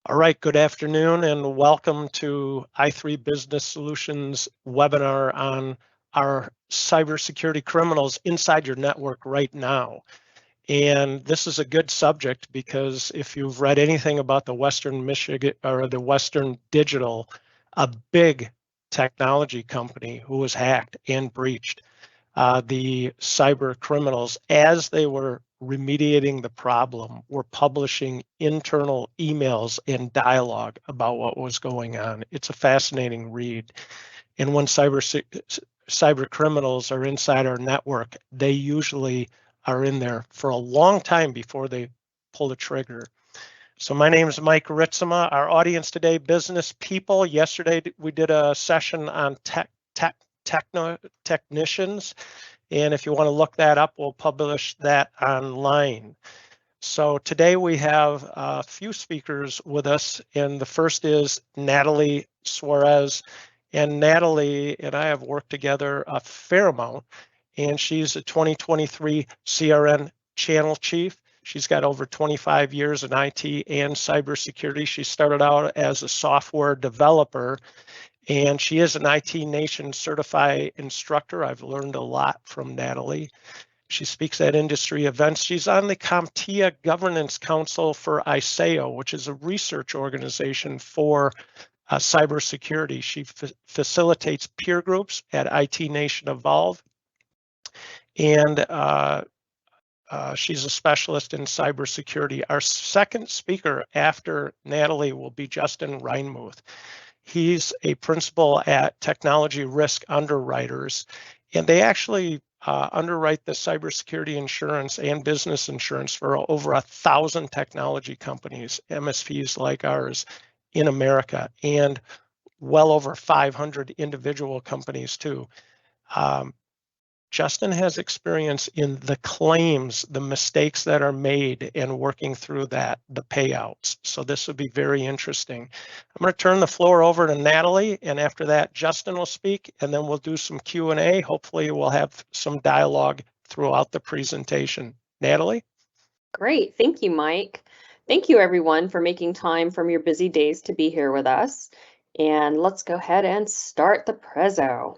All right, good afternoon and welcome to i3 Business Solutions webinar on our cybersecurity criminals inside your network right now. And this is a good subject because if you've read anything about the Western Michigan or the Western Digital, a big technology company who was hacked and breached, the cyber criminals, as they were remediating the problem, were publishing internal emails and dialogue about what was going on. It's a fascinating read. And when cyber criminals are inside our network, they usually are in there for a long time before they pull the trigger. So my name is Mike Ritsema. Our audience today, business people. Yesterday we did a session on technicians. And if you want to look that up, we'll publish that online. So today we have a few speakers with us, and the first is Natalie Suarez. And Natalie and I have worked together a fair amount, and she's a 2023 CRN channel chief. She's got over 25 years in IT and cybersecurity. She started out as a software developer, and she is an IT Nation certified instructor. I've learned a lot from Natalie. She speaks at industry events. She's on the CompTIA Governance Council for ISAO, which is a research organization for cybersecurity. She facilitates peer groups at IT Nation Evolve, and she's a specialist in cybersecurity. Our second speaker after Natalie will be Justin Reinmuth. He's a principal at Technology Risk Underwriters, and they actually underwrite the cybersecurity insurance and business insurance for over 1,000 technology companies, MSPs like ours in America, and well over 500 individual companies too. Justin has experience in the claims, the mistakes that are made, and working through that, the payouts. So this will be very interesting. I'm going to turn the floor over to Natalie, and after that, Justin will speak, and then we'll do some Q&A. Hopefully, we'll have some dialogue throughout the presentation. Natalie? Great. Thank you, Mike. Thank you, everyone, for making time from your busy days to be here with us. And let's go ahead and start the prezzo.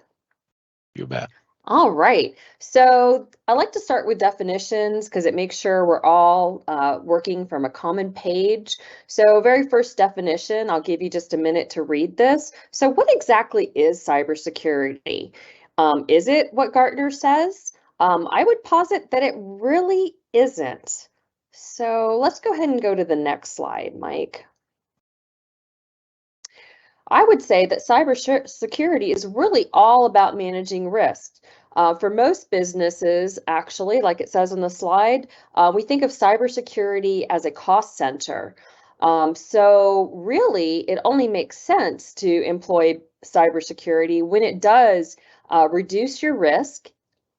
You bet. All right. So I like to start with definitions because it makes sure we're all working from a common page. So very first definition, I'll give you just a minute to read this. So what exactly is cybersecurity? Is it what Gartner says? I would posit that it really isn't. So let's go ahead and go to the next slide, Mike. I would say that cybersecurity is really all about managing risks. For most businesses, actually, like it says on the slide, we think of cybersecurity as a cost center. So really, it only makes sense to employ cybersecurity when it does reduce your risk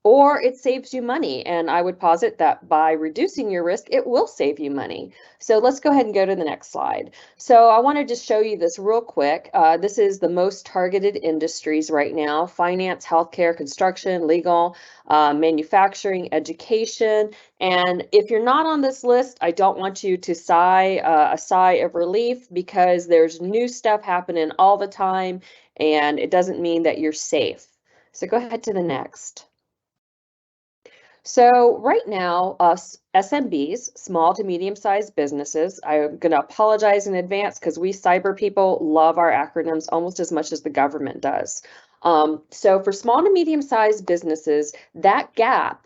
or it saves you money. And I would posit that by reducing your risk, it will save you money. So let's go ahead and go to the next slide. So I want to just show you this real quick. This is the most targeted industries right now: finance, healthcare, construction, legal, manufacturing, education. And if you're not on this list, I don't want you to sigh a sigh of relief, because there's new stuff happening all the time, and it doesn't mean that you're safe. So go ahead to the next. So right now, SMBs, small to medium-sized businesses, I'm going to apologize in advance because we cyber people love our acronyms almost as much as the government does. So for small to medium-sized businesses, that gap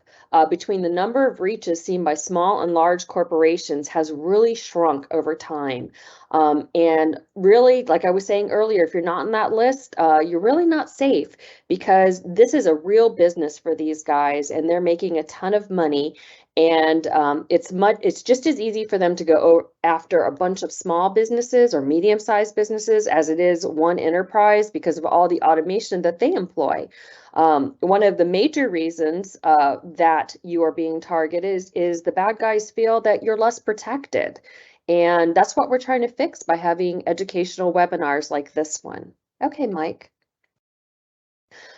between the number of breaches seen by small and large corporations has really shrunk over time. And really, like I was saying earlier, if you're not on that list, you're really not safe, because this is a real business for these guys and they're making a ton of money. And it's just as easy for them to go after a bunch of small businesses or medium-sized businesses as it is one enterprise, because of all the automation that they employ. One of the major reasons that you are being targeted is the bad guys feel that you're less protected. And that's what we're trying to fix by having educational webinars like this one. Okay, Mike.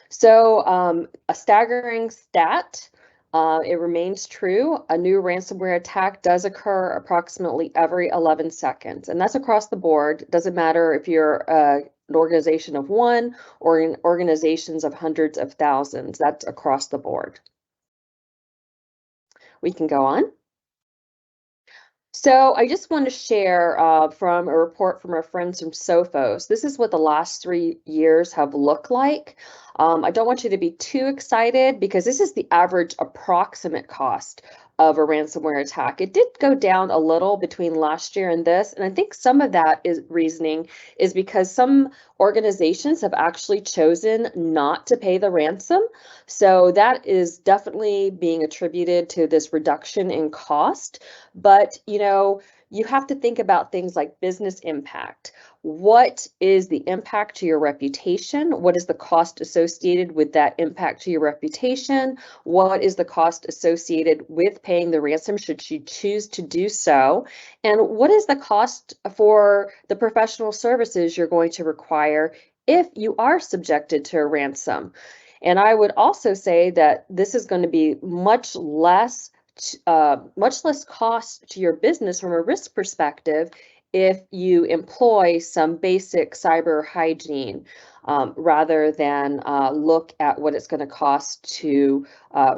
So a staggering stat. It remains true. A new ransomware attack does occur approximately every 11 seconds, and that's across the board. It doesn't matter if you're an organization of one or in organizations of hundreds of thousands. That's across the board. We can go on. So I just want to share from a report from our friends from Sophos. This is what the last 3 years have looked like. I don't want you to be too excited because this is the average approximate cost of a ransomware attack. It did go down a little between last year and this, and I think some of that is reasoning is because some organizations have actually chosen not to pay the ransom. So that is definitely being attributed to this reduction in cost. But, you have to think about things like business impact. What is the impact to your reputation? What is the cost associated with that impact to your reputation? What is the cost associated with paying the ransom should you choose to do so? And what is the cost for the professional services you're going to require if you are subjected to a ransom? And I would also say that this is going to be much less cost to your business from a risk perspective if you employ some basic cyber hygiene rather than look at what it's going to cost to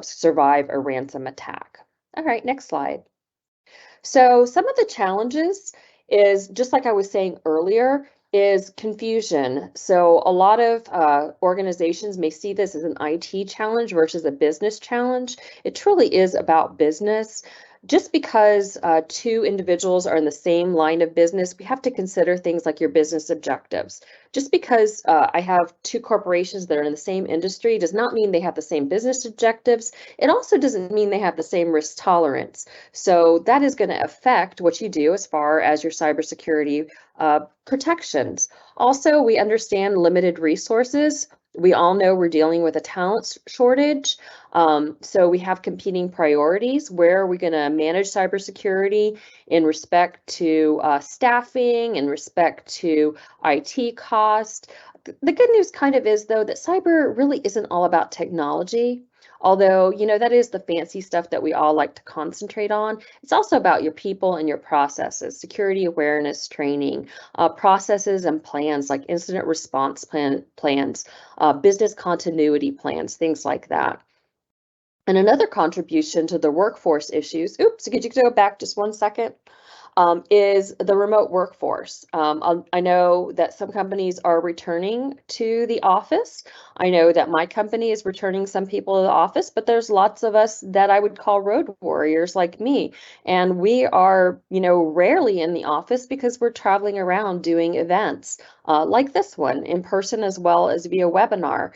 survive a ransom attack. All right, next slide. So some of the challenges is, just like I was saying earlier, is confusion. So a lot of organizations may see this as an IT challenge versus a business challenge. It truly is about business. Just because two individuals are in the same line of business, we have to consider things like your business objectives. Just because I have two corporations that are in the same industry does not mean they have the same business objectives. It also doesn't mean they have the same risk tolerance. So that is going to affect what you do as far as your cybersecurity protections. Also, we understand limited resources. We all know we're dealing with a talent shortage. So we have competing priorities. Where are we going to manage cybersecurity in respect to staffing, in respect to IT cost? The good news kind of is, though, that cyber really isn't all about technology. Although, that is the fancy stuff that we all like to concentrate on. It's also about your people and your processes, security awareness training, processes and plans like incident response plans, business continuity plans, things like that. And another contribution to the workforce issues, oops, could you go back just one second? Is the remote workforce. I know that some companies are returning to the office. I know that my company is returning some people to the office, but there's lots of us that I would call road warriors like me. And we are, rarely in the office because we're traveling around doing events like this one in person as well as via webinar.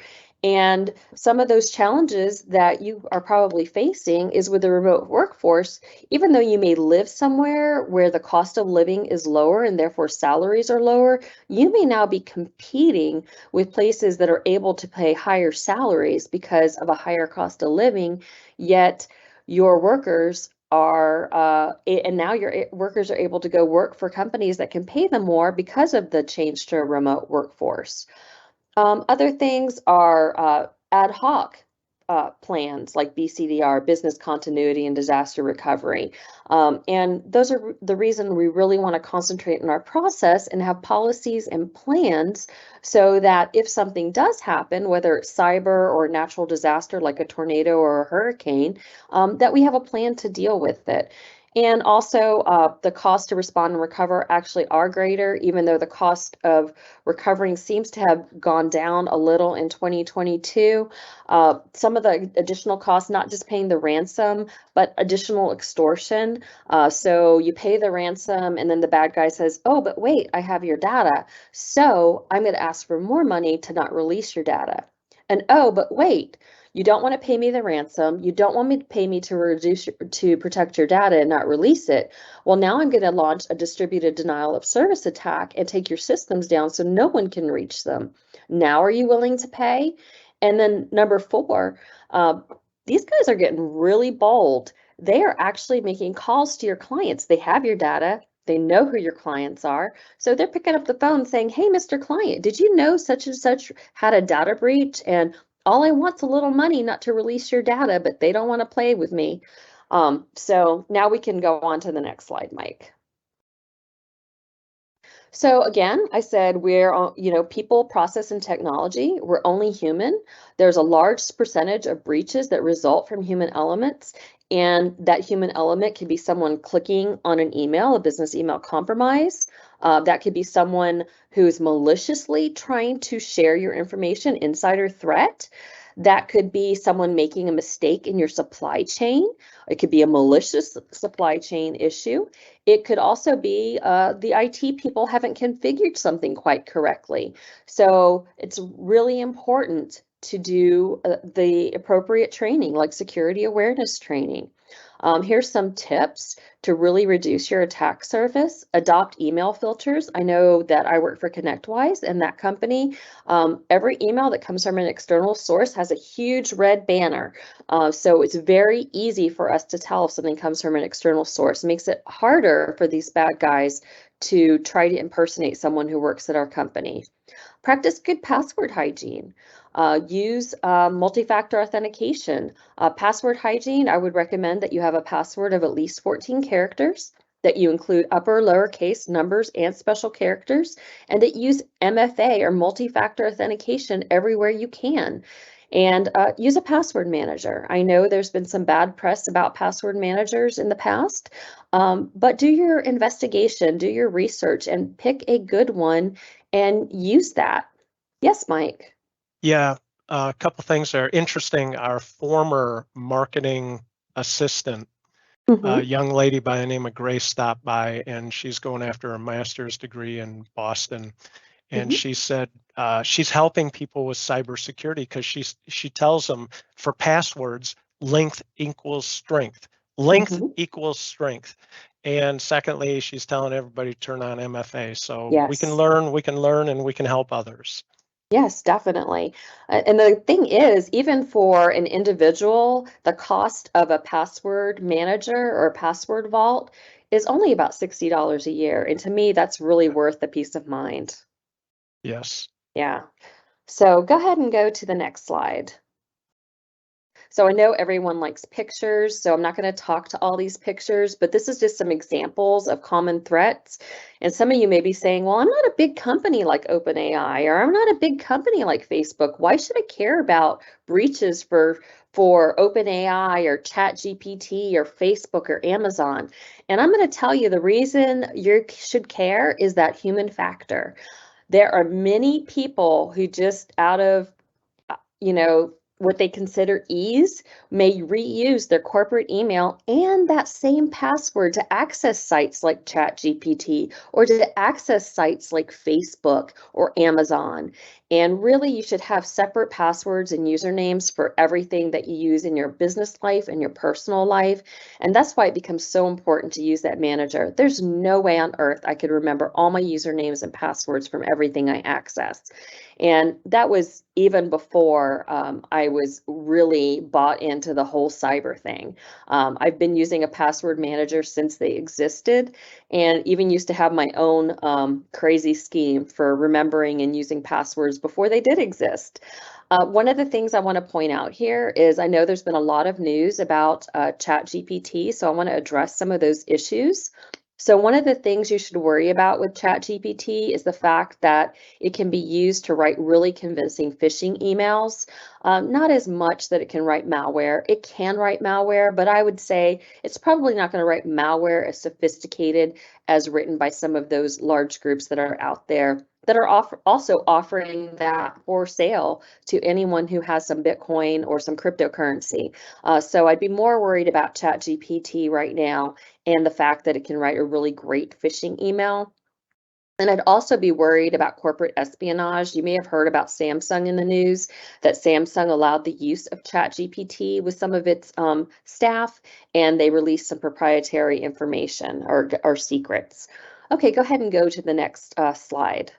And some of those challenges that you are probably facing is with the remote workforce. Even though you may live somewhere where the cost of living is lower and therefore salaries are lower, you may now be competing with places that are able to pay higher salaries because of a higher cost of living, yet your workers are, and now your workers are able to go work for companies that can pay them more because of the change to a remote workforce. Other things are ad hoc plans like BCDR, business continuity and disaster recovery. And those are the reason we really want to concentrate on our process and have policies and plans so that if something does happen, whether it's cyber or natural disaster like a tornado or a hurricane, that we have a plan to deal with it. And also the cost to respond and recover actually are greater, even though the cost of recovering seems to have gone down a little in 2022. Some of the additional costs, not just paying the ransom, but additional extortion. So you pay the ransom and then the bad guy says, oh, but wait, I have your data. So I'm going to ask for more money to not release your data. And oh, but wait, you don't want to pay me the ransom. You don't want me to pay me to protect your data and not release it. Well, now I'm going to launch a distributed denial of service attack and take your systems down so no one can reach them. Now, are you willing to pay? And then number 4, these guys are getting really bold. They are actually making calls to your clients. They have your data. They know who your clients are. So they're picking up the phone saying, hey, Mr. Client, did you know such and such had a data breach? And all I want's a little money not to release your data, but they don't want to play with me. So now we can go on to the next slide, Mike. So again, I said we're, people, process, and technology. We're only human. There's a large percentage of breaches that result from human elements, and that human element could be someone clicking on an email, a business email compromise. That could be someone who's maliciously trying to share your information, insider threat. That could be someone making a mistake in your supply chain. It could be a malicious supply chain issue. It could also be the IT people haven't configured something quite correctly. So it's really important to do the appropriate training, like security awareness training. Here's some tips to really reduce your attack surface. Adopt email filters. I know that I work for ConnectWise, and that company, every email that comes from an external source has a huge red banner. So it's very easy for us to tell if something comes from an external source. It makes it harder for these bad guys to try to impersonate someone who works at our company. Practice good password hygiene. Use multi-factor authentication. Password hygiene, I would recommend that you have a password of at least 14 characters, that you include upper, lowercase numbers and special characters, and that you use MFA or multi-factor authentication everywhere you can. And use a password manager. I know there's been some bad press about password managers in the past, but do your investigation, do your research, and pick a good one and use that. Yes, Mike. Yeah, a couple things that are interesting. Our former marketing assistant, a young lady by the name of Grace, stopped by, and she's going after a master's degree in Boston. And she said she's helping people with cybersecurity because she tells them for passwords, length equals strength. Length equals strength. And secondly, she's telling everybody to turn on MFA. So Yes. we can learn, and we can help others. Yes, definitely. And the thing is, even for an individual, the cost of a password manager or password vault is only about $60 a year. And to me, that's really worth the peace of mind. Yes. Yeah. So go ahead and go to the next slide. So I know everyone likes pictures, so I'm not going to talk to all these pictures, but this is just some examples of common threats. And some of you may be saying, well, I'm not a big company like OpenAI, or I'm not a big company like Facebook. Why should I care about breaches for OpenAI or ChatGPT or Facebook or Amazon? And I'm going to tell you the reason you should care is that human factor. There are many people who just out of what they consider ease, may reuse their corporate email and that same password to access sites like ChatGPT or to access sites like Facebook or Amazon. And really, you should have separate passwords and usernames for everything that you use in your business life and your personal life. And that's why it becomes so important to use that manager. There's no way on earth I could remember all my usernames and passwords from everything I access. And that was even before I was really bought into the whole cyber thing. I've been using a password manager since they existed, and even used to have my own crazy scheme for remembering and using passwords before they did exist. One of the things I want to point out here is I know there's been a lot of news about ChatGPT, so I want to address some of those issues. So one of the things you should worry about with ChatGPT is the fact that it can be used to write really convincing phishing emails. Not as much that it can write malware. It can write malware, but I would say it's probably not going to write malware as sophisticated as written by some of those large groups that are out there that are also offering that for sale to anyone who has some Bitcoin or some cryptocurrency. So I'd be more worried about ChatGPT right now and the fact that it can write a really great phishing email. And I'd also be worried about corporate espionage. You may have heard about Samsung in the news, that Samsung allowed the use of ChatGPT with some of its staff, and they released some proprietary information or secrets. Okay, go ahead and go to the next slide.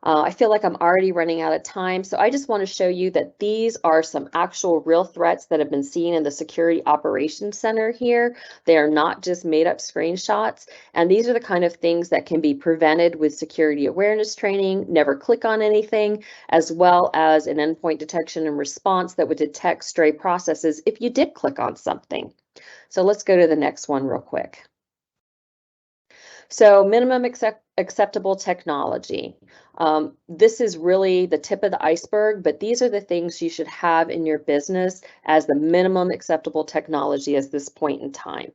I feel like I'm already running out of time, so I just want to show you that these are some actual real threats that have been seen in the Security Operations Center here. They are not just made up screenshots, and these are the kind of things that can be prevented with security awareness training, never click on anything, as well as an endpoint detection and response that would detect stray processes if you did click on something. So let's go to the next one real quick. So minimum acceptable technology. This is really the tip of the iceberg, but these are the things you should have in your business as the minimum acceptable technology at this point in time.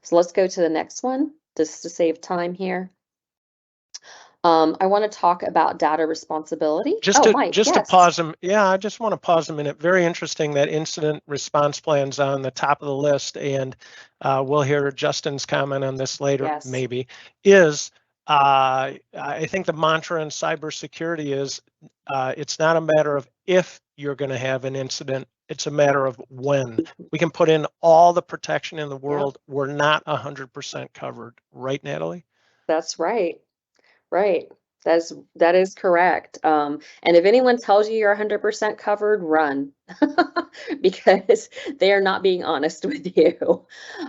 So let's go to the next one, just to save time here. I want to talk about data responsibility. Mike, Just to yes. pause them. Yeah, I just want to pause a minute. Very interesting that incident response plan's on the top of the list, and we'll hear Justin's comment on this later. Yes. Maybe is I think the mantra in cybersecurity is it's not a matter of if you're going to have an incident. It's a matter of when. We can put in all the protection in the world. Yep. We're not 100% covered, right, Natalie? That's right. Right. That is correct. And if anyone tells you you're 100% covered, run because they are not being honest with you.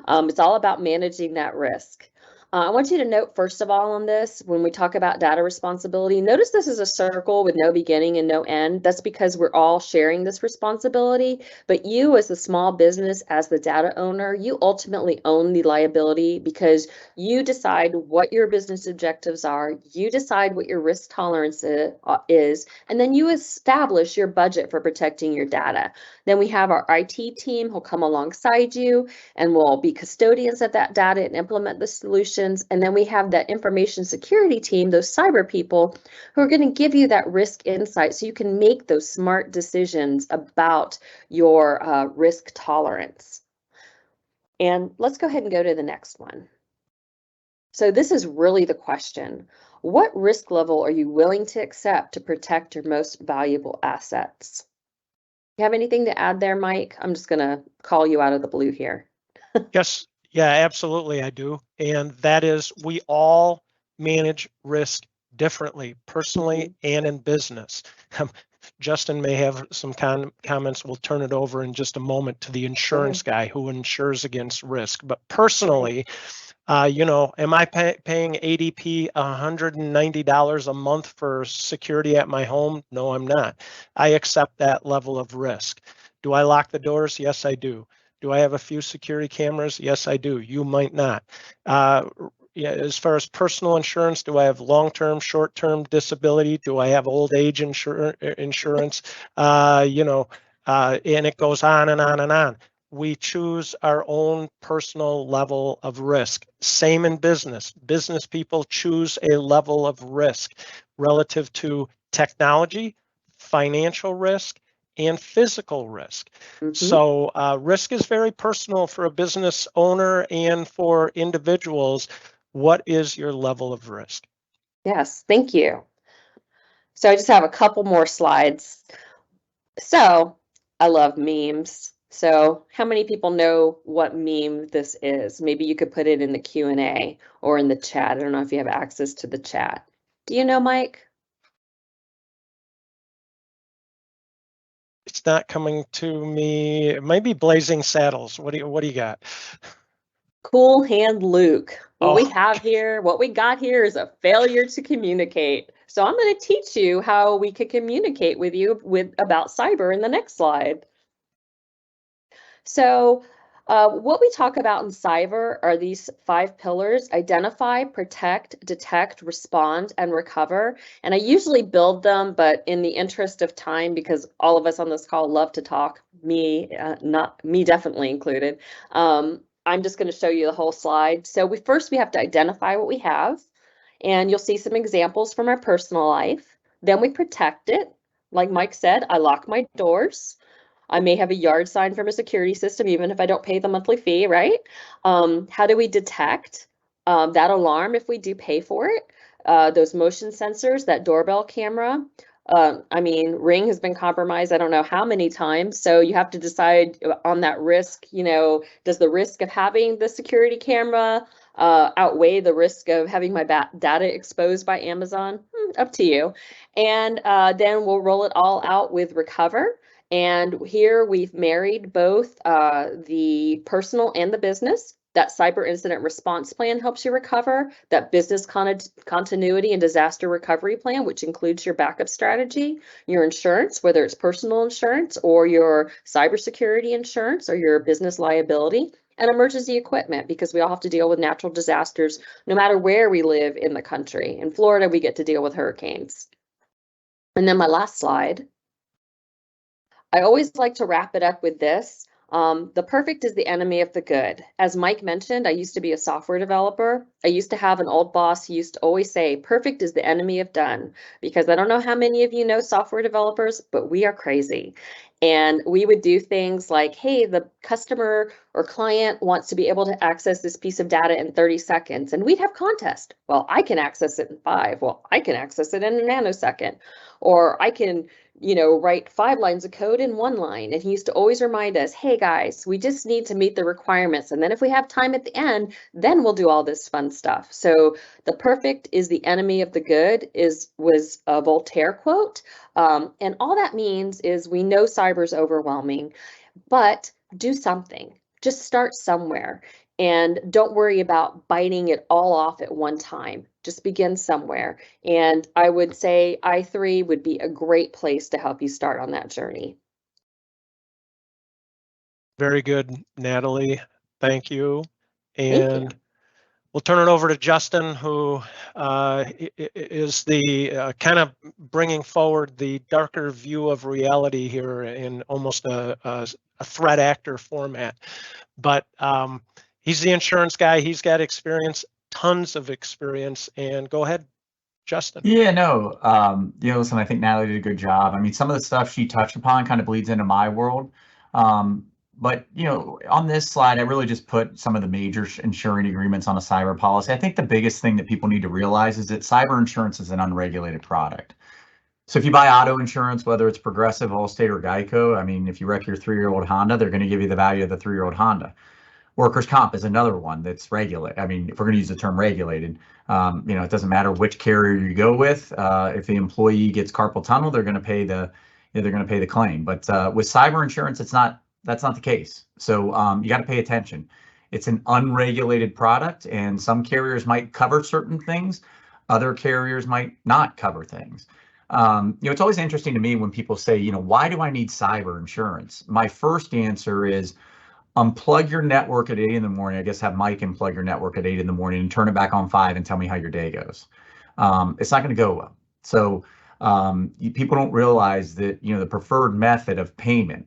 It's all about managing that risk. I want you to note, first of all, on this, when we talk about data responsibility, notice this is a circle with no beginning and no end. That's because we're all sharing this responsibility. But you, as the small business, as the data owner, you ultimately own the liability because you decide what your business objectives are, you decide what your risk tolerance is, and then you establish your budget for protecting your data. Then we have our IT team who'll come alongside you and will be custodians of that data and implement the solutions. And then we have that information security team, those cyber people, who are going to give you that risk insight so you can make those smart decisions about your risk tolerance. And let's go ahead and go to the next one. So this is really the question. What risk level are you willing to accept to protect your most valuable assets? You have anything to add there, Mike? I'm just going to call you out of the blue here. Yes. Yeah, absolutely, I do. And that is, we all manage risk differently, personally and in business. Justin may have some comments. We'll turn it over in just a moment to the insurance guy who insures against risk. But personally, am I paying ADP $190 a month for security at my home? No, I'm not. I accept that level of risk. Do I lock the doors? Yes, I do. Do I have a few security cameras? Yes, I do. You might not. As far as personal insurance, do I have long-term, short-term disability? Do I have old age insurance? And it goes on and on and on. We choose our own personal level of risk. Same in business. Business people choose a level of risk relative to technology, financial risk, and physical risk. So risk is very personal for a business owner and for individuals. What is your level of risk? Yes, thank you. So I just have a couple more slides. So I love memes. So how many people know what meme this is? Maybe you could put it in the Q&A or in the chat. I don't know if you have access to the chat. Do you know, Mike? It's not coming to me. It might be Blazing Saddles. What do you got? Cool Hand Luke. What we got here is a failure to communicate. So I'm going to teach you how we could communicate with you about cyber in the next slide. So what we talk about in cyber are these 5 pillars: identify, protect, detect, respond, and recover. And I usually build them, but in the interest of time, because all of us on this call love to talk, me definitely included, I'm just going to show you the whole slide. So we have to identify what we have, and you'll see some examples from our personal life. Then we protect it. Like Mike said, I lock my doors. I may have a yard sign from a security system, even if I don't pay the monthly fee, right? How do we detect that alarm if we do pay for it? Those motion sensors, that doorbell camera. Ring has been compromised I don't know how many times. So you have to decide on that risk, does the risk of having the security camera outweigh the risk of having my data exposed by Amazon? up to you. And then we'll roll it all out with Recover. And here we've married both the personal and the business. That cyber incident response plan helps you recover. That business continuity and disaster recovery plan, which includes your backup strategy, your insurance, whether it's personal insurance or your cybersecurity insurance or your business liability, and emergency equipment, because we all have to deal with natural disasters no matter where we live in the country. In Florida, we get to deal with hurricanes. And then my last slide. I always like to wrap it up with this. The perfect is the enemy of the good. As Mike mentioned, I used to be a software developer. I used to have an old boss who used to always say, perfect is the enemy of done, because I don't know how many of you know software developers, but we are crazy. And we would do things like, hey, the customer or client wants to be able to access this piece of data in 30 seconds. And we'd have contest. Well, I can access it in 5. Well, I can access it in a nanosecond. Or I can, write 5 lines of code in 1 line. And he used to always remind us, hey guys, we just need to meet the requirements. And then if we have time at the end, then we'll do all this fun stuff. So the perfect is the enemy of the good was a Voltaire quote. And all that means is we know cyber is overwhelming, but do something. Just start somewhere. And don't worry about biting it all off at one time. Just begin somewhere. And I would say i3 would be a great place to help you start on that journey. Very good, Natalie. Thank you. Thank And you. we'll turn it over to Justin, who is the kind of bringing forward the darker view of reality here in almost a threat actor format. But he's the insurance guy. He's got experience, tons of experience. And go ahead, Justin. Yeah, no, listen, I think Natalie did a good job. I mean, some of the stuff she touched upon kind of bleeds into my world. But, on this slide, I really just put some of the major insuring agreements on a cyber policy. I think the biggest thing that people need to realize is that cyber insurance is an unregulated product. So if you buy auto insurance, whether it's Progressive, Allstate, or Geico, I mean, if you wreck your 3-year-old Honda, they're going to give you the value of the 3-year-old Honda. Workers' comp is another one that's regulated. I mean, if we're going to use the term regulated, it doesn't matter which carrier you go with. If the employee gets carpal tunnel, they're going to pay the claim. But with cyber insurance, that's not the case. So you got to pay attention. It's an unregulated product, and some carriers might cover certain things. Other carriers might not cover things. It's always interesting to me when people say, why do I need cyber insurance? My first answer is, unplug your network at 8 in the morning. I guess have Mike unplug your network at 8 in the morning and turn it back on 5 and tell me how your day goes. It's not going to go well. So people don't realize that, the preferred method of payment,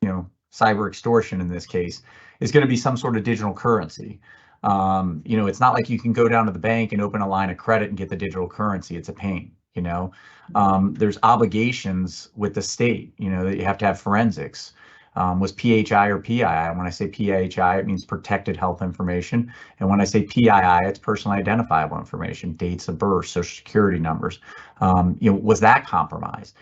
cyber extortion in this case, is going to be some sort of digital currency. It's not like you can go down to the bank and open a line of credit and get the digital currency. It's a pain. There's obligations with the state, that you have to have forensics. Was PHI or PII. When I say PHI, it means protected health information. And when I say PII, it's personally identifiable information, dates of birth, social security numbers. Was that compromised?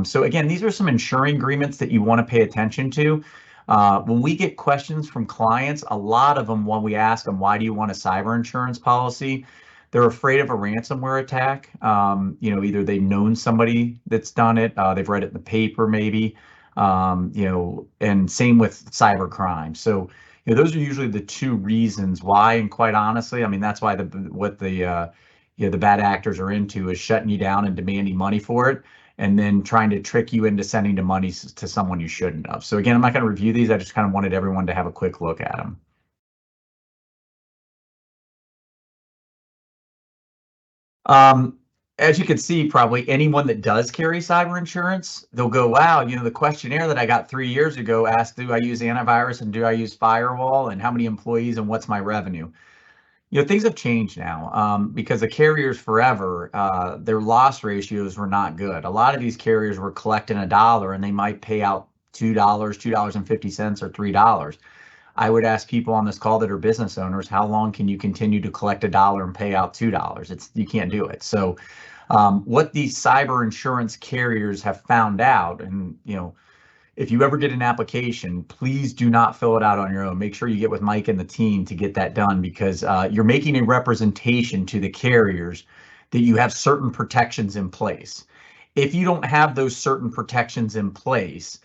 So again, these are some insuring agreements that you want to pay attention to. When we get questions from clients, a lot of them, when we ask them, why do you want a cyber insurance policy? They're afraid of a ransomware attack. Either they've known somebody that's done it, they've read it in the paper maybe. And same with cyber crime. So, those are usually the 2 reasons why. And quite honestly, I mean, that's why the bad actors are into is shutting you down and demanding money for it, and then trying to trick you into sending the money to someone you shouldn't have. So again, I'm not going to review these. I just kind of wanted everyone to have a quick look at them. As you can see, probably anyone that does carry cyber insurance, they'll go, wow, the questionnaire that I got 3 years ago asked, do I use antivirus and do I use firewall and how many employees and what's my revenue? Things have changed now because the carriers forever, their loss ratios were not good. A lot of these carriers were collecting $1 and they might pay out $2, $2.50 or $3. I would ask people on this call that are business owners, how long can you continue to collect $1 and pay out $2? You can't do it. So what these cyber insurance carriers have found out, and if you ever get an application, please do not fill it out on your own. Make sure you get with Mike and the team to get that done, because you're making a representation to the carriers that you have certain protections in place. If you don't have those certain protections in place,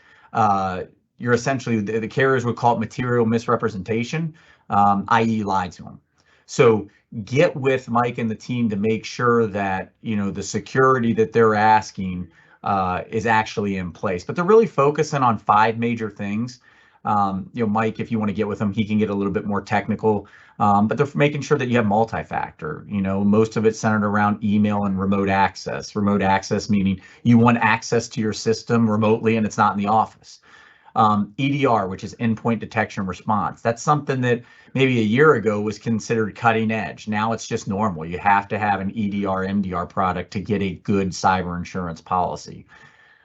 you're essentially, the carriers would call it material misrepresentation, i.e. lied to them. So get with Mike and the team to make sure that, the security that they're asking is actually in place. But they're really focusing on 5 major things. Mike, if you want to get with him, he can get a little bit more technical, but they're making sure that you have multi-factor. Most of it's centered around email and remote access. Remote access meaning you want access to your system remotely and it's not in the office. EDR, which is endpoint detection response. That's something that maybe a year ago was considered cutting edge. Now it's just normal. You have to have an EDR, MDR product to get a good cyber insurance policy.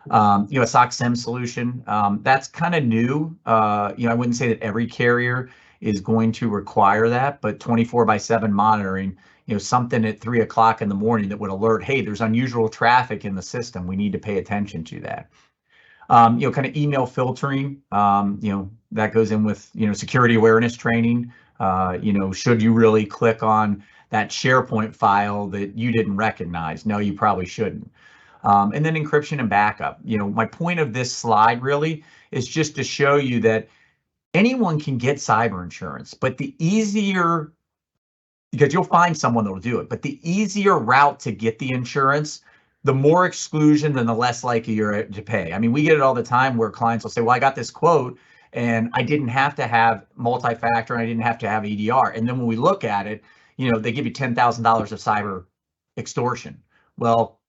A SOC SIM solution, that's kind of new. I wouldn't say that every carrier is going to require that, but 24/7 monitoring, something at 3 o'clock in the morning that would alert, hey, there's unusual traffic in the system. We need to pay attention to that. Kind of email filtering, that goes in with, security awareness training. Should you really click on that SharePoint file that you didn't recognize? No, you probably shouldn't. And then encryption and backup. My point of this slide really is just to show you that anyone can get cyber insurance, but the easier, because you'll find someone that will do it, but the easier route to get the insurance, the more exclusion, then the less likely you're to pay. I mean, we get it all the time where clients will say, well, I got this quote and I didn't have to have multi-factor and I didn't have to have EDR. And then when we look at it, they give you $10,000 of cyber extortion. Well,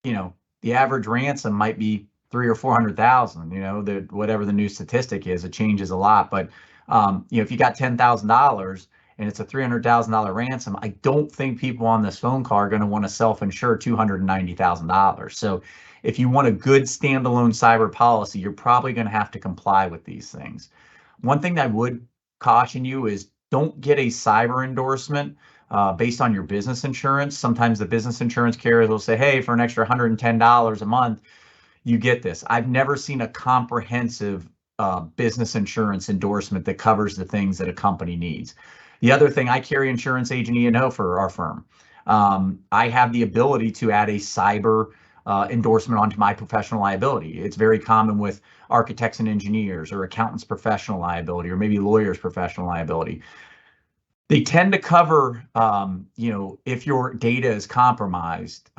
the average ransom might be 300,000 or 400,000, whatever the new statistic is, it changes a lot. But, if you got $10,000 and it's a $300,000 ransom, I don't think people on this phone call are going to want to self-insure $290,000. So if you want a good standalone cyber policy, you're probably going to have to comply with these things. One thing that I would caution you is don't get a cyber endorsement based on your business insurance. Sometimes the business insurance carriers will say, hey, for an extra $110 a month, you get this. I've never seen a comprehensive business insurance endorsement that covers the things that a company needs. The other thing, I carry insurance agent E&O for our firm. I have the ability to add a cyber endorsement onto my professional liability. It's very common with architects and engineers or accountants' professional liability, or maybe lawyers' professional liability. They tend to cover, if your data is compromised,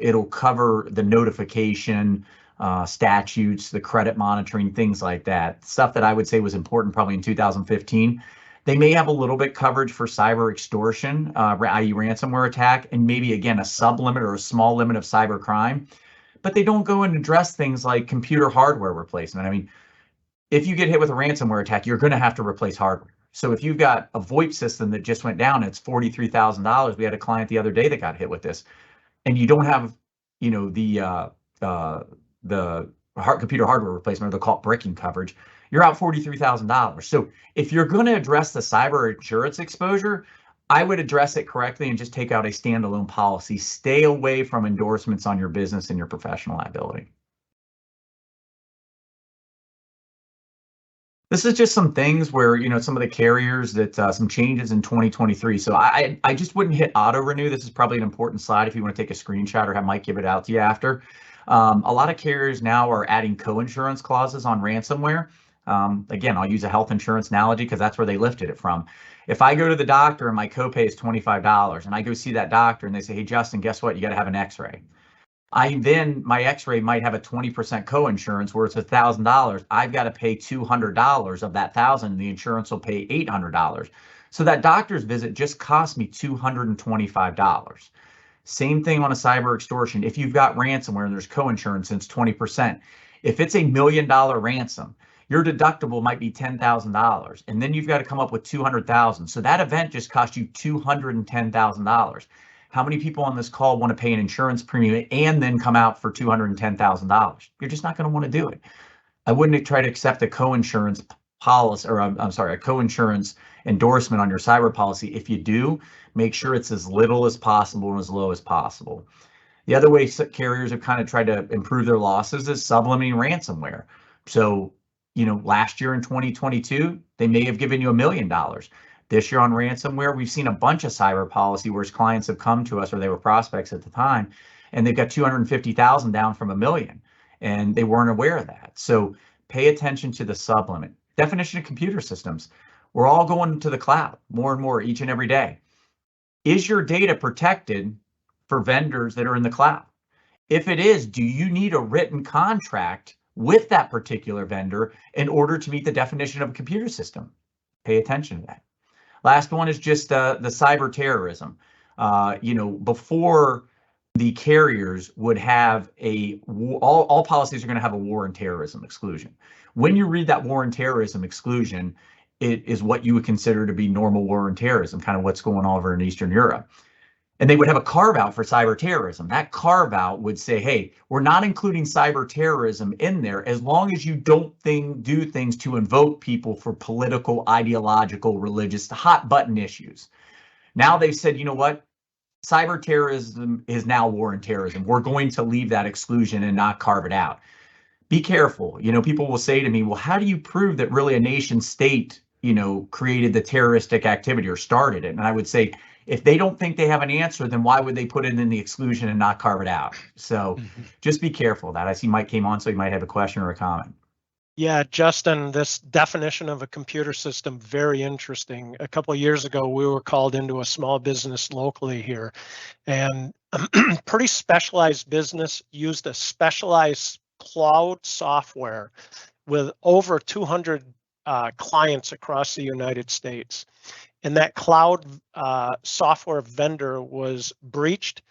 it'll cover the notification, statutes, the credit monitoring, things like that. Stuff that I would say was important probably in 2015. They may have a little bit coverage for cyber extortion, i.e. ransomware attack, and maybe, again, a sublimit or a small limit of cyber crime. But they don't go and address things like computer hardware replacement. I mean, if you get hit with a ransomware attack, you're going to have to replace hardware. So if you've got a VoIP system that just went down, it's $43,000. We had a client the other day that got hit with this, and you don't have, the computer hardware replacement, or they'll call it breaking coverage, you're out $43,000. So if you're going to address the cyber insurance exposure, I would address it correctly and just take out a standalone policy. Stay away from endorsements on your business and your professional liability. This is just some things where, some of the carriers that some changes in 2023. So I just wouldn't hit auto renew. This is probably an important slide if you want to take a screenshot or have Mike give it out to you after. A lot of carriers now are adding co-insurance clauses on ransomware. Again, I'll use a health insurance analogy because that's where they lifted it from. If I go to the doctor and my copay is $25 and I go see that doctor and they say, hey, Justin, guess what? You got to have an x-ray. My x-ray might have a 20% co-insurance where it's $1,000. I've got to pay $200 of that $1,000 and the insurance will pay $800. So that doctor's visit just cost me $225. Same thing on a cyber extortion. If you've got ransomware and there's co-insurance and it's 20%, if it's $1 million ransom, your deductible might be $10,000, and then you've got to come up with $200,000. So that event just cost you $210,000. How many people on this call want to pay an insurance premium and then come out for $210,000? You're just not going to want to do it. I wouldn't try to accept a co-insurance policy, or a co-insurance endorsement on your cyber policy. If you do, make sure it's as little as possible and as low as possible. The other way carriers have kind of tried to improve their losses is sublimiting ransomware. So, last year in 2022, they may have given you $1 million. This year on ransomware, we've seen a bunch of cyber policy where clients have come to us, or they were prospects at the time, and they've got 250,000 down from $1 million, and they weren't aware of that. So pay attention to the sublimit. Definition of computer systems. We're all going to the cloud more and more each and every day. Is your data protected for vendors that are in the cloud? If it is, do you need a written contract with that particular vendor in order to meet the definition of a computer system? Pay attention to that. Last one is just the cyber terrorism. Before the carriers would have all policies are going to have a war and terrorism exclusion. When you read that war and terrorism exclusion, it is what you would consider to be normal war and terrorism, kind of what's going on over in Eastern Europe. And they would have a carve out for cyber terrorism. That carve out would say, hey, we're not including cyber terrorism in there as long as you don't do things to invoke people for political, ideological, religious, hot button issues. Now they've said, you know what? Cyber terrorism is now war and terrorism. We're going to leave that exclusion and not carve it out. Be careful. People will say to me, well, how do you prove that really a nation state, created the terroristic activity or started it? And I would say, if they don't think they have an answer, then why would they put it in the exclusion and not carve it out? So just be careful of that. I see Mike came on, so he might have a question or a comment. Yeah, Justin, this definition of a computer system, very interesting. A couple of years ago, we were called into a small business locally here, and pretty specialized business used a specialized cloud software with over 200 clients across the United States. And that cloud software vendor was breached,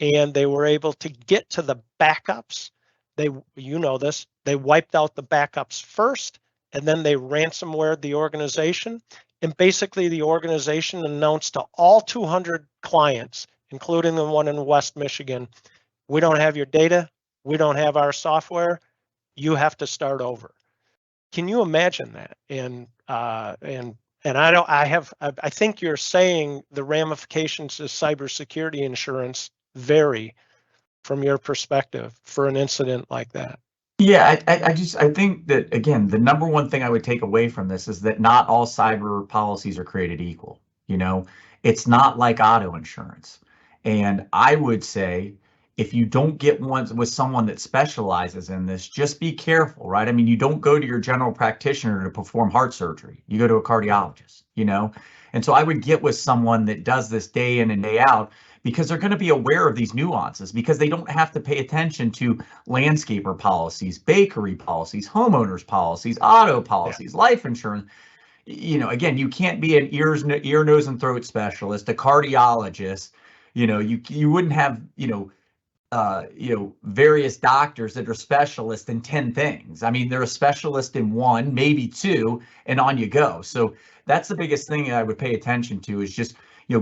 and they were able to get to the backups. They wiped out the backups first, and then they ransomwared the organization. And basically the organization announced to all 200 clients, including the one in West Michigan, we don't have your data, we don't have our software, you have to start over. Can you imagine that? And I think you're saying the ramifications of cybersecurity insurance vary from your perspective for an incident like that. Yeah, I think that, again, the number one thing I would take away from this is that not all cyber policies are created equal. It's not like auto insurance. And I would say, if you don't get one with someone that specializes in this, just be careful, right? I mean, you don't go to your general practitioner to perform heart surgery. You go to a cardiologist, And so I would get with someone that does this day in and day out, because they're going to be aware of these nuances, because they don't have to pay attention to landscaper policies, bakery policies, homeowners policies, auto policies, life insurance. Again, you can't be an ear, nose, and throat specialist, a cardiologist. You wouldn't have, various doctors that are specialists in 10 things. I mean, they're a specialist in one, maybe two, and on you go. So that's the biggest thing I would pay attention to, is just,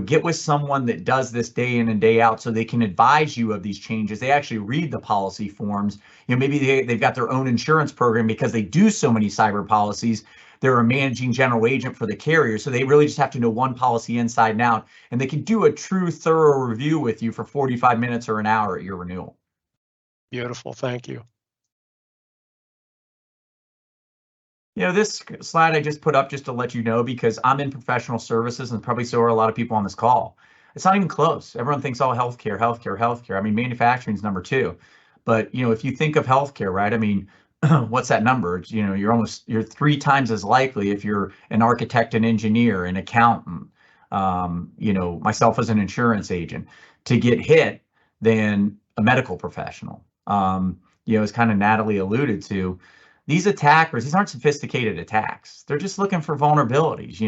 get with someone that does this day in and day out, so they can advise you of these changes. They actually read the policy forms. Maybe they've got their own insurance program, because they do so many cyber policies. They're a managing general agent for the carrier, so they really just have to know one policy inside and out, and they can do a true thorough review with you for 45 minutes or an hour at your renewal. Beautiful, thank you. This slide I just put up just to let you know, because I'm in professional services, and probably so are a lot of people on this call. It's not even close. Everyone thinks all healthcare, healthcare, healthcare. I mean, manufacturing is number 2. But, if you think of healthcare, right? I mean, what's that number? You're 3 times as likely if you're an architect, an engineer, an accountant, myself as an insurance agent, to get hit than a medical professional. As kind of Natalie alluded to, these attackers, these aren't sophisticated attacks. They're just looking for vulnerabilities.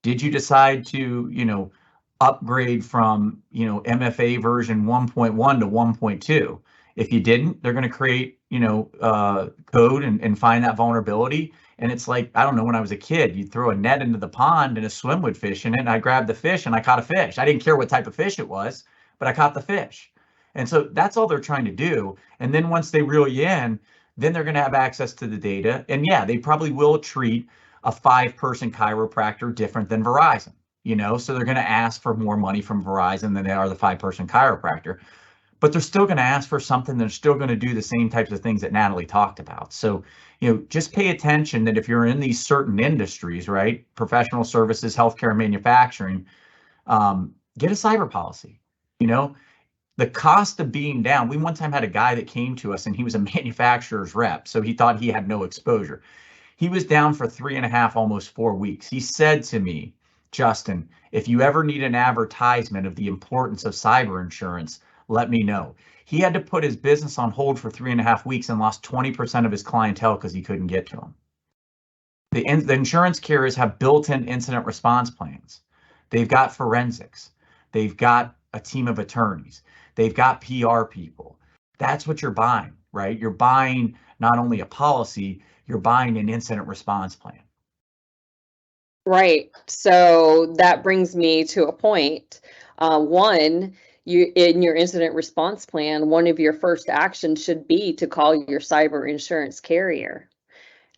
Did you decide to, upgrade from, MFA version 1.1 to 1.2? If you didn't, they're going to create, code and find that vulnerability. And it's like, I don't know, when I was a kid, you'd throw a net into the pond and a swim would fish in it. And I grabbed the fish and I caught a fish. I didn't care what type of fish it was, but I caught the fish. And so that's all they're trying to do. And then once they reel you in, then they're going to have access to the data. And yeah, they probably will treat a 5-person chiropractor different than Verizon, so they're going to ask for more money from Verizon than they are the 5-person chiropractor. but they're still going to ask for something. They're still going to do the same types of things that Natalie talked about. So, just pay attention that if you're in these certain industries, right, professional services, healthcare, manufacturing, get a cyber policy. The cost of being down. We one time had a guy that came to us and he was a manufacturer's rep, so he thought he had no exposure. He was down for 3.5, almost 4 weeks. He said to me, Justin, if you ever need an advertisement of the importance of cyber insurance, let me know. He had to put his business on hold for 3.5 weeks and lost 20% of his clientele because he couldn't get to them. The insurance carriers have built-in incident response plans. They've got forensics. They've got a team of attorneys. They've got PR people. That's what you're buying, right? You're buying not only a policy, you're buying an incident response plan. Right. So that brings me to a point. One, in your incident response plan, one of your first actions should be to call your cyber insurance carrier.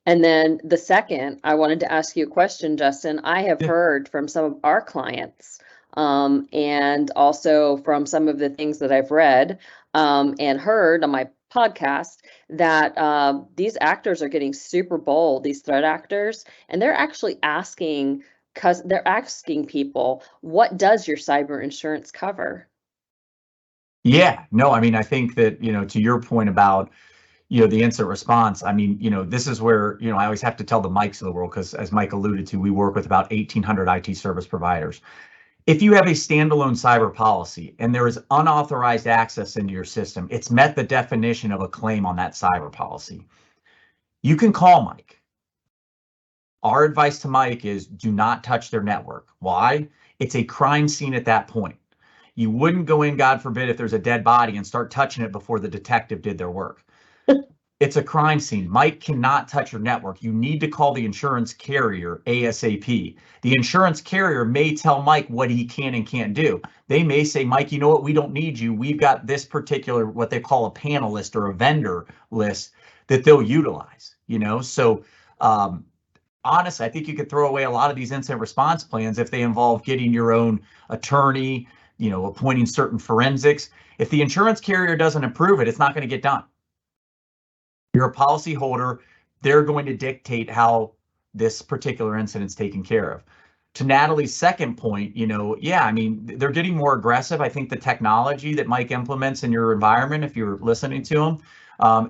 And then the second, I wanted to ask you a question, Justin. I have heard from some of our clients, and also from some of the things that I've read and heard on my podcast, that these actors are getting super bold, these threat actors, and they're actually asking people, what does your cyber insurance cover? Yeah, no, I mean, I think that, to your point about, the incident response, I mean, this is where, I always have to tell the Mikes of the world, because as Mike alluded to, we work with about 1,800 IT service providers. If you have a standalone cyber policy and there is unauthorized access into your system, it's met the definition of a claim on that cyber policy. You can call Mike. Our advice to Mike is do not touch their network. Why? It's a crime scene at that point. You wouldn't go in, God forbid, if there's a dead body and start touching it before the detective did their work. It's a crime scene. Mike cannot touch your network. You need to call the insurance carrier ASAP. The insurance carrier may tell Mike what he can and can't do. They may say, Mike, you know what? We don't need you. We've got this particular, what they call a panel list or a vendor list that they'll utilize, So honestly, I think you could throw away a lot of these incident response plans if they involve getting your own attorney, appointing certain forensics. If the insurance carrier doesn't approve it, it's not going to get done. You're a policy holder. They're going to dictate how this particular incident's taken care of. To Natalie's second point, yeah, I mean, they're getting more aggressive. I think the technology that Mike implements in your environment, if you're listening to him,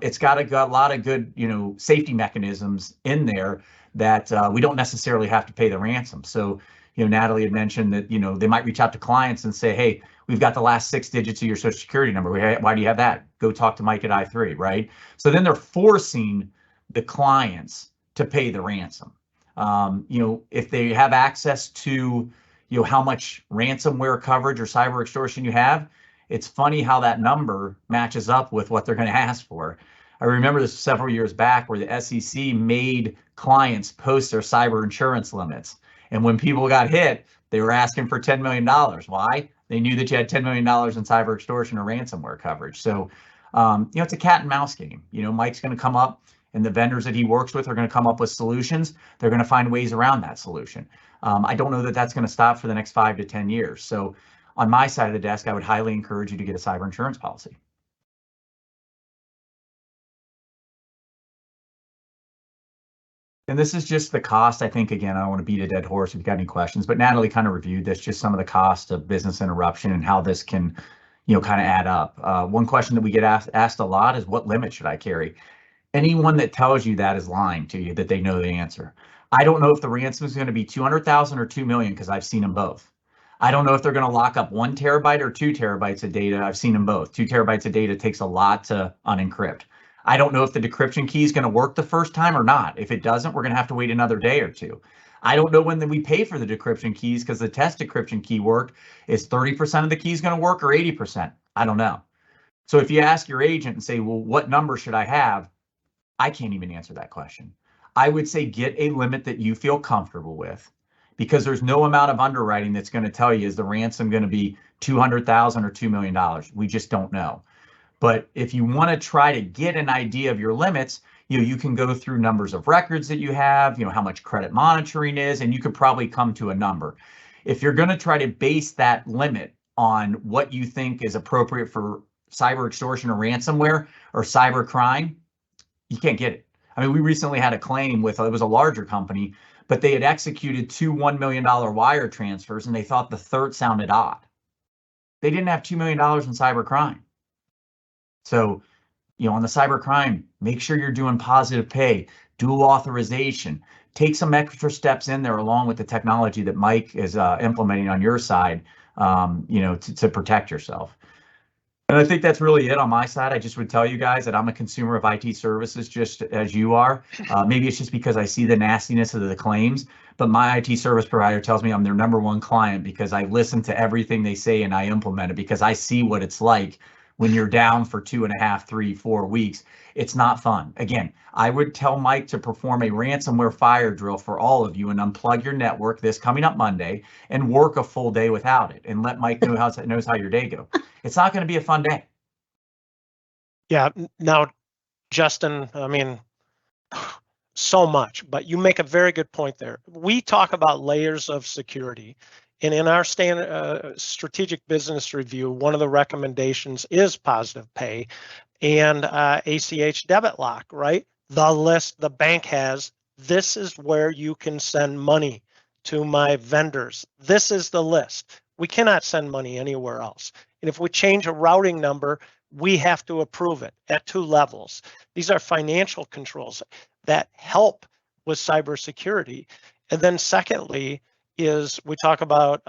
it's got a lot of good, safety mechanisms in there that we don't necessarily have to pay the ransom. So, Natalie had mentioned that, they might reach out to clients and say, hey, we've got the last 6 digits of your social security number. Why do you have that? Go talk to Mike at I3, right? So then they're forcing the clients to pay the ransom. If they have access to, how much ransomware coverage or cyber extortion you have, it's funny how that number matches up with what they're going to ask for. I remember this several years back where the SEC made clients post their cyber insurance limits. And when people got hit, they were asking for $10 million. Why? They knew that you had $10 million in cyber extortion or ransomware coverage. So, it's a cat and mouse game. Mike's going to come up and the vendors that he works with are going to come up with solutions. They're going to find ways around that solution. I don't know that that's going to stop for the next 5 to 10 years. So on my side of the desk, I would highly encourage you to get a cyber insurance policy. And this is just the cost. I think, again, I don't want to beat a dead horse if you've got any questions, but Natalie kind of reviewed this, just some of the cost of business interruption and how this can, kind of add up. One question that we get asked a lot is, what limit should I carry? Anyone that tells you that is lying to you, that they know the answer. I don't know if the ransom is going to be 200,000 or 2 million, because I've seen them both. I don't know if they're going to lock up 1 terabyte or 2 terabytes of data. I've seen them both. 2 terabytes of data takes a lot to unencrypt. I don't know if the decryption key is going to work the first time or not. If it doesn't, we're going to have to wait another day or 2. I don't know when we pay for the decryption keys, because the test decryption key worked. Is 30% of the keys going to work or 80%? I don't know. So if you ask your agent and say, well, what number should I have? I can't even answer that question. I would say get a limit that you feel comfortable with, because there's no amount of underwriting that's going to tell you, is the ransom going to be 200,000 or $2 million? We just don't know. But if you want to try to get an idea of your limits, you can go through numbers of records that you have, how much credit monitoring is, and you could probably come to a number. If you're going to try to base that limit on what you think is appropriate for cyber extortion or ransomware or cyber crime, you can't get it. I mean, we recently had a claim with, it was a larger company, but they had executed 2 $1 million wire transfers and they thought the third sounded odd. They didn't have $2 million in cyber crime. So, on the cyber crime, make sure you're doing positive pay, dual authorization, take some extra steps in there along with the technology that Mike is implementing on your side, to protect yourself. And I think that's really it on my side. I just would tell you guys that I'm a consumer of IT services just as you are. Maybe it's just because I see the nastiness of the claims, but my IT service provider tells me I'm their #1 client because I listen to everything they say and I implement it because I see what it's like when you're down for 2.5, 3, 4 weeks. It's not fun. Again, I would tell Mike to perform a ransomware fire drill for all of you and unplug your network this coming up Monday and work a full day without it and let Mike know knows how your day goes. It's not going to be a fun day. Yeah. Now, Justin, I mean, so much, but you make a very good point there. We talk about layers of security. And in our standard strategic business review, one of the recommendations is positive pay and ACH debit lock, right? The list the bank has, this is where you can send money to my vendors. This is the list. We cannot send money anywhere else. And if we change a routing number, we have to approve it at 2 levels. These are financial controls that help with cybersecurity. And then secondly, is we talk about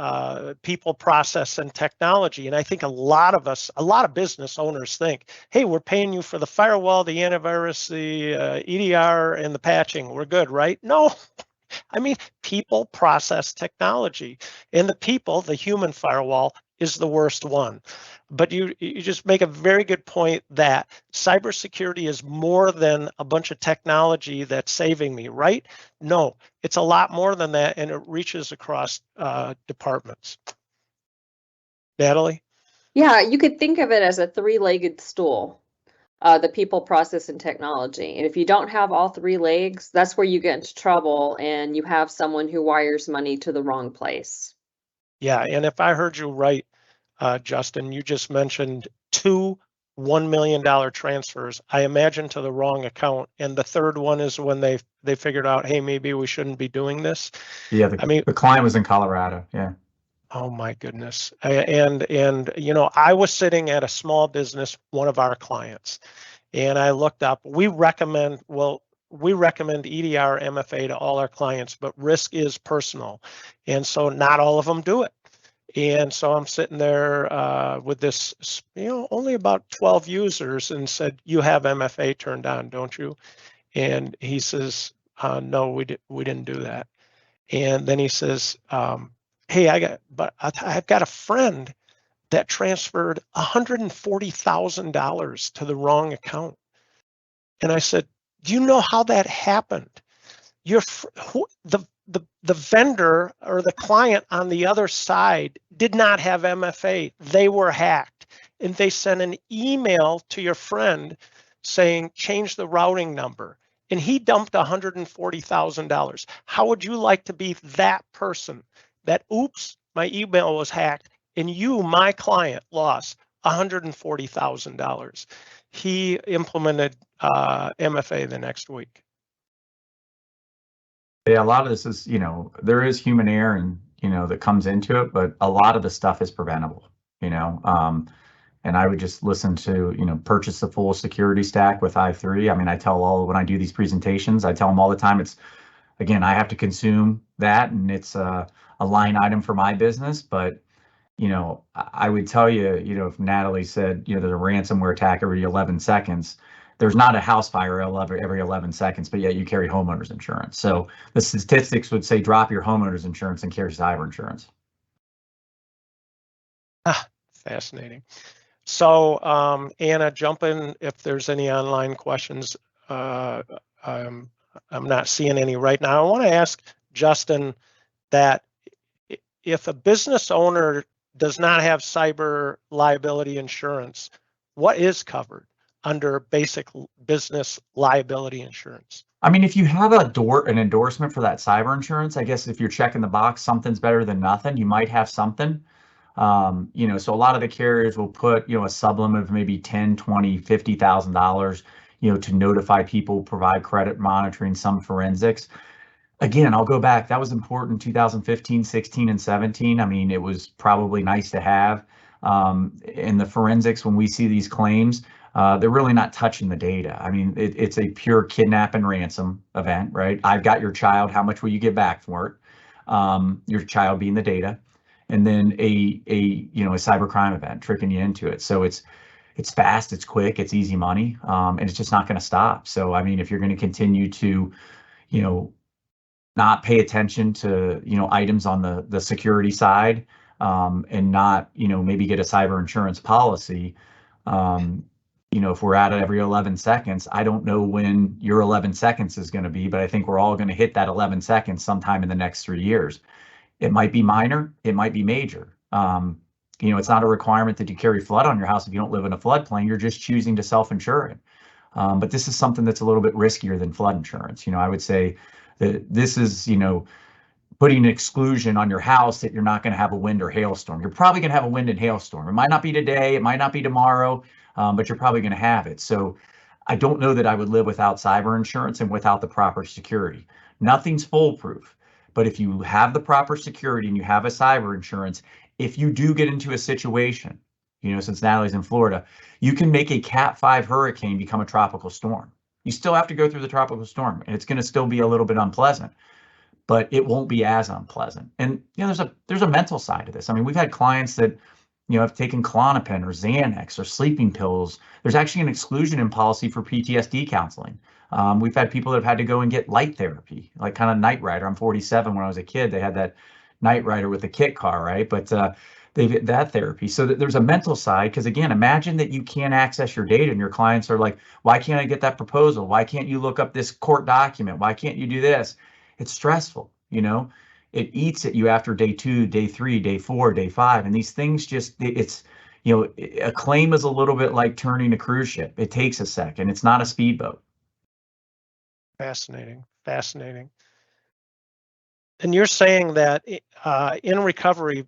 people, process, and technology. And I think a lot of business owners think, hey, we're paying you for the firewall, the antivirus, the EDR, and the patching. We're good, right? No. I mean, people, process, technology. And the people, the human firewall, is the worst one. But you just make a very good point that cybersecurity is more than a bunch of technology that's saving me, right? No, it's a lot more than that, and it reaches across departments. Natalie? Yeah, you could think of it as a 3-legged stool, the people, process, and technology. And if you don't have all 3 legs, that's where you get into trouble and you have someone who wires money to the wrong place. Yeah, and if I heard you right, Justin, you just mentioned 2 $1 million transfers, I imagine, to the wrong account. And the third one is when they figured out, hey, maybe we shouldn't be doing this. Yeah, the client was in Colorado. Yeah. Oh my goodness. And I was sitting at a small business, one of our clients, and I looked up, we recommend EDR MFA to all our clients, but risk is personal. And so not all of them do it. And so I'm sitting there with this, only about 12 users, and said, you have MFA turned on, don't you? And he says, no, we didn't do that. And then he says, hey, I've got a friend that transferred $140,000 to the wrong account. And I said, do you know how that happened? The vendor or the client on the other side did not have MFA. They were hacked, and they sent an email to your friend saying, change the routing number. And he dumped $140,000. How would you like to be that person that, oops, my email was hacked, and you, my client, lost $140,000? He implemented MFA the next week. Yeah, a lot of this is, there is human error and, that comes into it, but a lot of the stuff is preventable, and I would just listen to, purchase the full security stack with i3. I mean, when I do these presentations, I tell them all the time, again, I have to consume that and it's a line item for my business, but, I would tell you, if Natalie said, there's a ransomware attack every 11 seconds, there's not a house fire every 11 seconds, but yet you carry homeowners insurance. So the statistics would say drop your homeowners insurance and carry cyber insurance. Fascinating. So Anna, jump in if there's any online questions. I'm not seeing any right now. I want to ask Justin that if a business owner does not have cyber liability insurance, what is covered under basic business liability insurance? I mean, if you have an endorsement for that cyber insurance, I guess if you're checking the box, something's better than nothing, you might have something. So a lot of the carriers will put, a sublimit of maybe $10, $20, $50,000, to notify people, provide credit monitoring, some forensics. Again, I'll go back. That was important in 2015, 16, and 17. I mean, it was probably nice to have. In the forensics, when we see these claims, they're really not touching the data. I mean, it's a pure kidnap and ransom event, right? I've got your child. How much will you get back for it? Your child being the data, and then a cybercrime event tricking you into it. So it's fast, it's quick, it's easy money, and it's just not going to stop. So I mean, if you're going to continue to, not pay attention to, items on the security side, and not, maybe get a cyber insurance policy. If we're at it every 11 seconds, I don't know when your 11 seconds is going to be, but I think we're all going to hit that 11 seconds sometime in the next 3 years. It might be minor, it might be major. It's not a requirement that you carry flood on your house if you don't live in a floodplain. You're just choosing to self-insure it. But this is something that's a little bit riskier than flood insurance. I would say that this is, putting an exclusion on your house that you're not going to have a wind or hailstorm. You're probably going to have a wind and hailstorm. It might not be today, it might not be tomorrow, but you're probably going to have it. So I don't know that I would live without cyber insurance and without the proper security. Nothing's foolproof, but if you have the proper security and you have a cyber insurance, if you do get into a situation, since Natalie's in Florida, you can make a Cat 5 hurricane become a tropical storm. You still have to go through the tropical storm, and it's going to still be a little bit unpleasant, but it won't be as unpleasant. And there's a mental side to this. I mean, we've had clients that have taken Klonopin or Xanax or sleeping pills. There's actually an exclusion in policy for PTSD counseling. We've had people that have had to go and get light therapy, like kind of Knight Rider. I'm 47. When I was a kid, they had that Knight Rider with the kit car, right? But they get that therapy. So there's a mental side, because again, imagine that you can't access your data and your clients are like, why can't I get that proposal? Why can't you look up this court document? Why can't you do this? It's stressful, it eats at you after day 2, day 3, day 4, day 5. And these things a claim is a little bit like turning a cruise ship. It takes a second. It's not a speedboat. Fascinating. And you're saying that in recovery,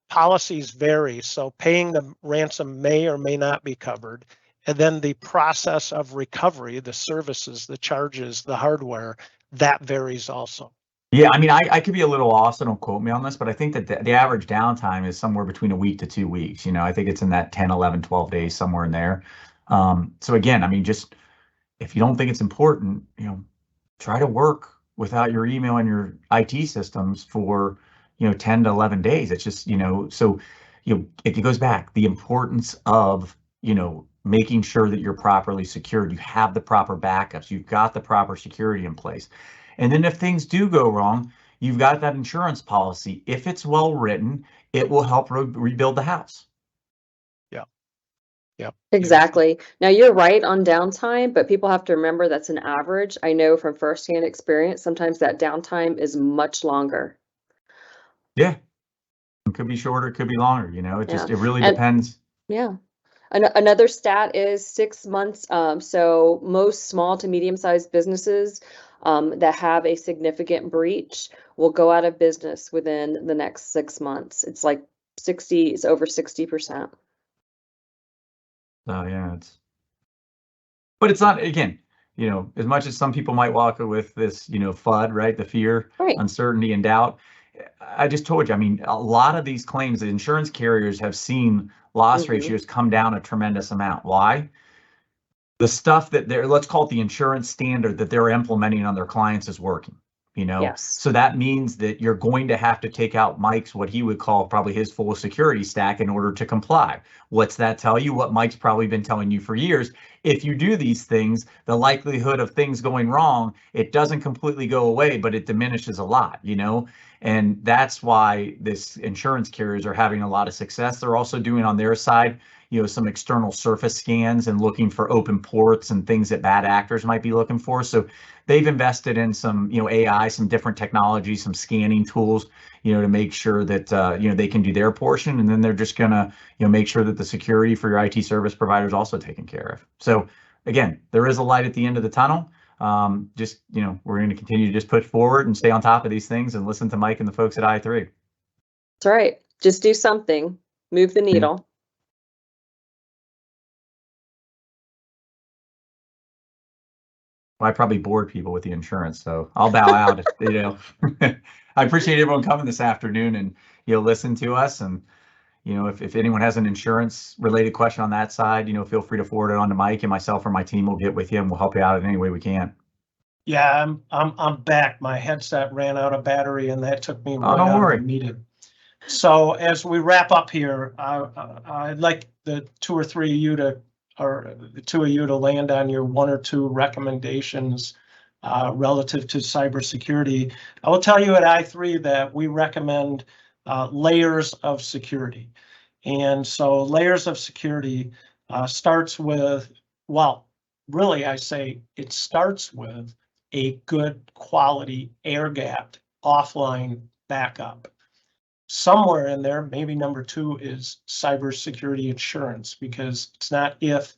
policies vary. So paying the ransom may or may not be covered. And then the process of recovery, the services, the charges, the hardware, that varies also. Yeah, I mean, I could be a little off, so don't quote me on this, but I think that the average downtime is somewhere between a week to 2 weeks. I think it's in that 10, 11, 12 days, somewhere in there. So again, I mean, just if you don't think it's important, try to work without your email and your IT systems for, 10 to 11 days. It's just, so, it goes back, the importance of, making sure that you're properly secured. You have the proper backups. You've got the proper security in place. And then if things do go wrong, you've got that insurance policy. If it's well written, it will help rebuild the house. Yeah. Exactly. Now you're right on downtime, but people have to remember that's an average. I know from firsthand experience, sometimes that downtime is much longer. Yeah. It could be shorter, it could be longer, it really depends. Yeah. Another stat is 6 months. So most small to medium-sized businesses that have a significant breach will go out of business within the next 6 months. It's like it's over 60%. Oh yeah, but it's not, again, as much as some people might walk with this, FUD, right? The fear, Right. uncertainty, and doubt. I just told you, I mean, a lot of these claims, the insurance carriers have seen loss ratios come down a tremendous amount. Why? The stuff that let's call it the insurance standard that they're implementing on their clients is working. Yes. So that means that you're going to have to take out Mike's, what he would call probably his full security stack, in order to comply. What's that tell you? What Mike's probably been telling you for years. If you do these things, the likelihood of things going wrong, it doesn't completely go away, but it diminishes a lot, and that's why this insurance carriers are having a lot of success. They're also doing on their side, some external surface scans and looking for open ports and things that bad actors might be looking for. So they've invested in some, AI, some different technology, some scanning tools, to make sure that, they can do their portion. And then they're just gonna, make sure that the security for your IT service provider is also taken care of. So again, there is a light at the end of the tunnel. Just, we're going to continue to just push forward and stay on top of these things and listen to Mike and the folks at i3. That's right. Just do something. Move the needle. Well, I probably bored people with the insurance, so I'll bow out. I appreciate everyone coming this afternoon and listen to us. And if anyone has an insurance related question on that side, feel free to forward it on to Mike, and myself or my team will get with you and we'll help you out in any way we can. Yeah, I'm back. My headset ran out of battery, and that took me right don't out worry. of the meeting. So as we wrap up here, I'd like the two of you to land on your one or two recommendations relative to cybersecurity. I will tell you at i3 that we recommend layers of security. And so layers of security starts with, well, really I say it starts with a good quality air-gapped offline backup. Somewhere in there, maybe number two is cybersecurity insurance, because it's not if,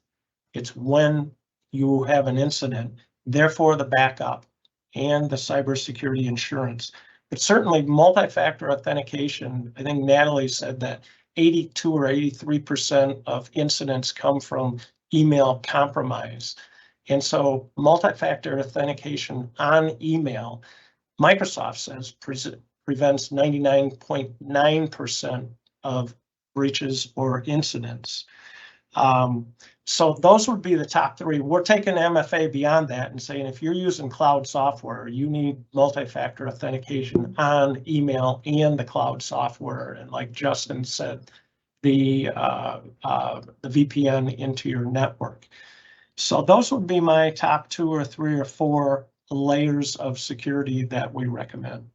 it's when you have an incident, therefore the backup and the cybersecurity insurance. But certainly multi-factor authentication, I think Natalie said that 82 or 83% of incidents come from email compromise. And so multi-factor authentication on email, Microsoft says prevents 99.9% of breaches or incidents. So those would be the top three. We're taking MFA beyond that and saying if you're using cloud software, you need multi-factor authentication on email and the cloud software. And like Justin said, the VPN into your network. So those would be my top 2 or 3 or 4 layers of security that we recommend.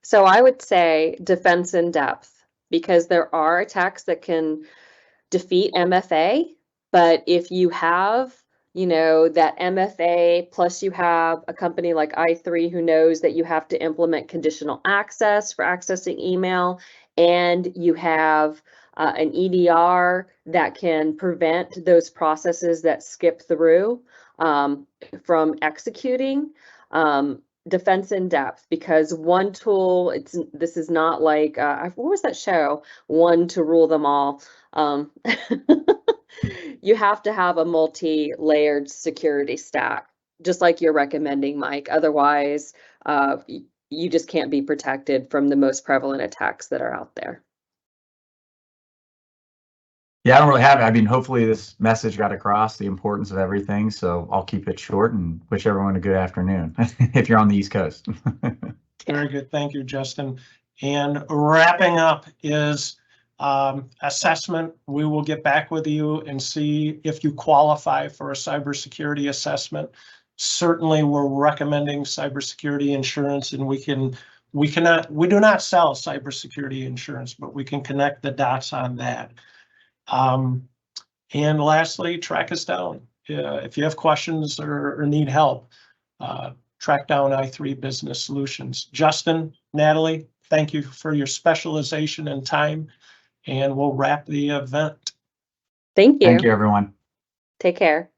So I would say defense in depth, because there are attacks that can defeat MFA. But if you have, that MFA, plus you have a company like i3 who knows that you have to implement conditional access for accessing email, and you have an EDR that can prevent those processes that skip through from executing, defense in depth, because one tool, this is not like, what was that show? One to rule them all. You have to have a multi-layered security stack, just like you're recommending, Mike. Otherwise, you just can't be protected from the most prevalent attacks that are out there. Yeah, I don't really have it. I mean, hopefully this message got across the importance of everything. So I'll keep it short and wish everyone a good afternoon if you're on the East Coast. Very good. Thank you, Justin. And wrapping up is assessment. We will get back with you and see if you qualify for a cybersecurity assessment. Certainly, we're recommending cybersecurity insurance, and we do not sell cybersecurity insurance, but we can connect the dots on that. And lastly, track us down. If you have questions or need help, track down i3 Business Solutions. Justin, Natalie, thank you for your specialization and time, and we'll wrap the event. Thank you. Thank you, everyone. Take care.